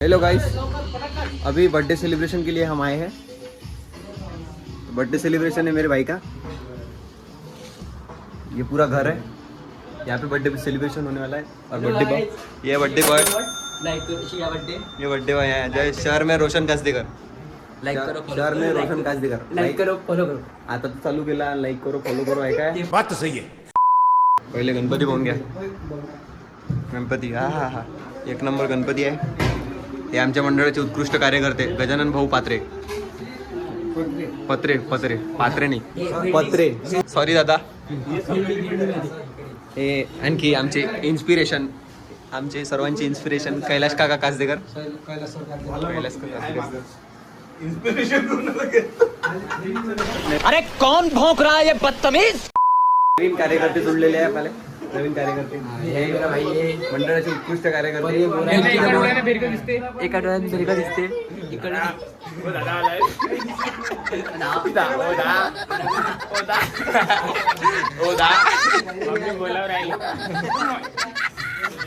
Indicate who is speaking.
Speaker 1: Hello guys, अभी birthday celebration के लिए हम आए हैं। बर्थडे सेलिब्रेशन है मेरे भाई का। ये पूरा घर है, यहाँ पे बर्थडे सेलिब्रेशन होने वाला है। और बर्थडे बॉय, ये बर्थडे बॉय, ये बर्थडे बॉय है। जय शहर में रोशन कासदेकर,
Speaker 2: लाईक करो,
Speaker 1: शहर में रोशन कासदेकर,
Speaker 2: लाईक करो, फॉलो करो.
Speaker 1: आता तर चालू केला, लाईक करो, फॉलो करो, आहे काय?
Speaker 3: बात तो सही है.
Speaker 1: पहिले गणपती पाहून घ्या. गणपती, हा हा हा, एक नंबर गणपती आहे. हे आमच्या मंडळाचे उत्कृष्ट कार्यकर्ते गजानन भाऊ पात्रे. पत्रे पत्रे पात्रे नाही, पत्रे, सॉरी दादा. हे आणखी आमचे इन्स्पिरेशन, आमचे सर्वांचे इन्स्पिरेशन कैलाश काका कासदेकर. कैलाश काका
Speaker 2: अरे कौन भौंक रहा है ये बदतमीज.
Speaker 1: नवीन कार्यकर्ते जोडलेले आहे आपल्याला. नवीन कार्यकर्ते हे मेरा भाई, हे मंडळाचे उत्कृष्ट कार्यकर्ते.
Speaker 2: एका डोळ्याने भिरका दिसते, इकडे
Speaker 1: ओदा